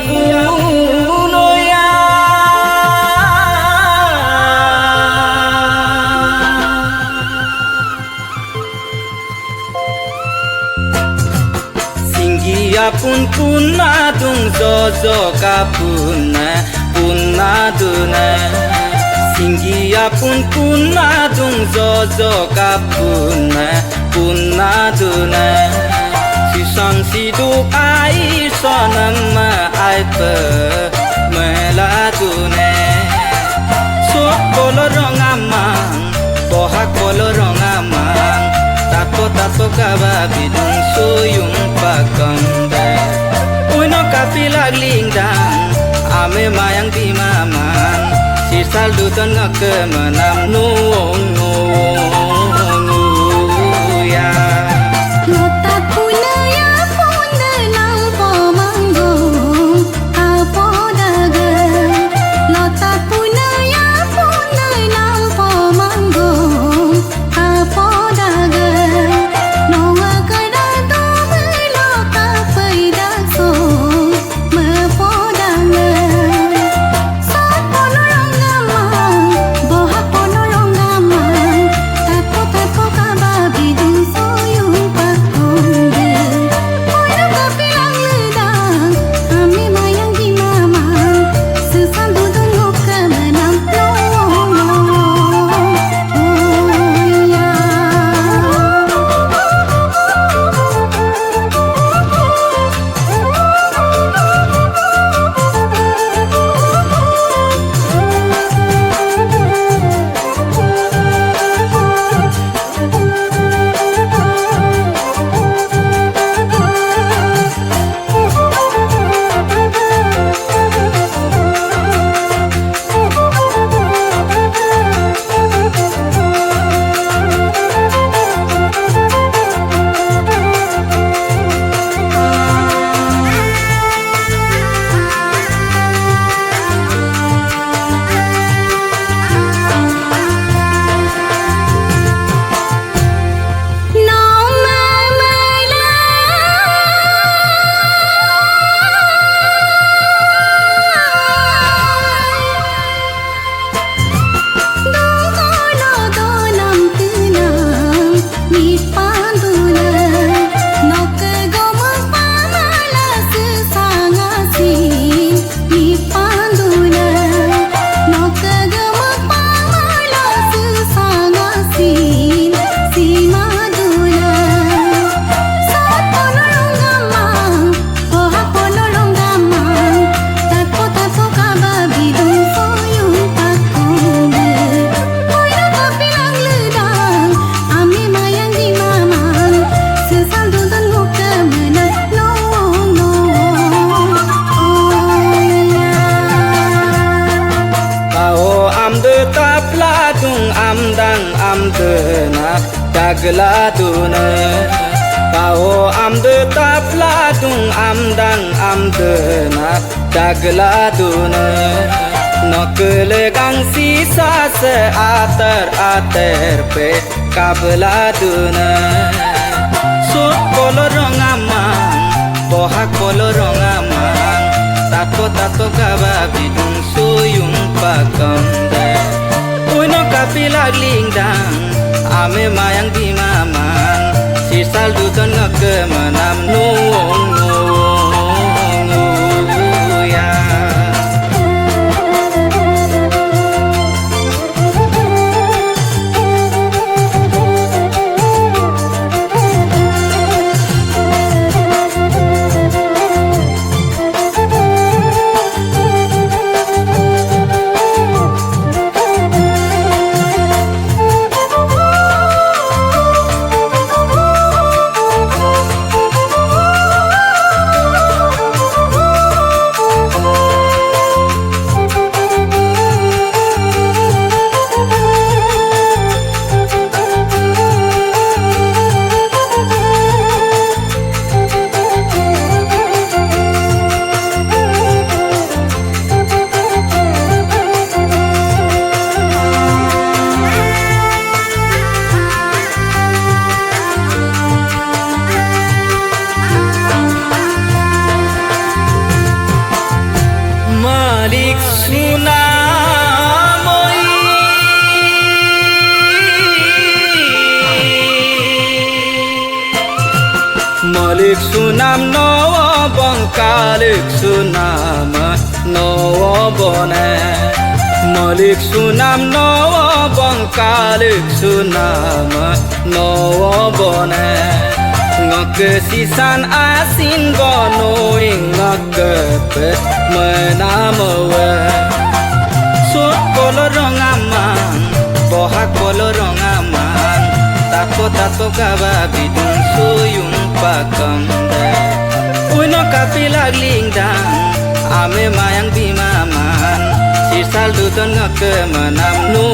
punoya pun punna dung jojo kapuna punna duna Singgia pun punna dung jojo kapuna punna duna Si sang si du ai sonam ma ai pe meladune Sok kolorong amang bohak kolorong amang Tato kababi dung suyung pakanda Uno kapilag lingdang ame mayang di maman Si saldu ton ngkemenam nuong ya Dagladuna Pao amde tapladung amdang amdena Dagladuna Nokelegang sisa se ater pe kabladuna Sut kolorong amang bohak kolorong amang Tato kababidung suyung pakamda Uno kapilag lingdang ame mayang di maman Si saldu ton ngkemenam nuong ya kalik sunam nowo bone malik sunam nowo bong kalik sunam nowo bone ngok sisan asin bono ngok pe menamawe sut kolorong amang bohak kolorong amang tato tato kaba bidung suyung pakam uno kapilag lingdang ame mayang bimaman sisal duton ngok menam nu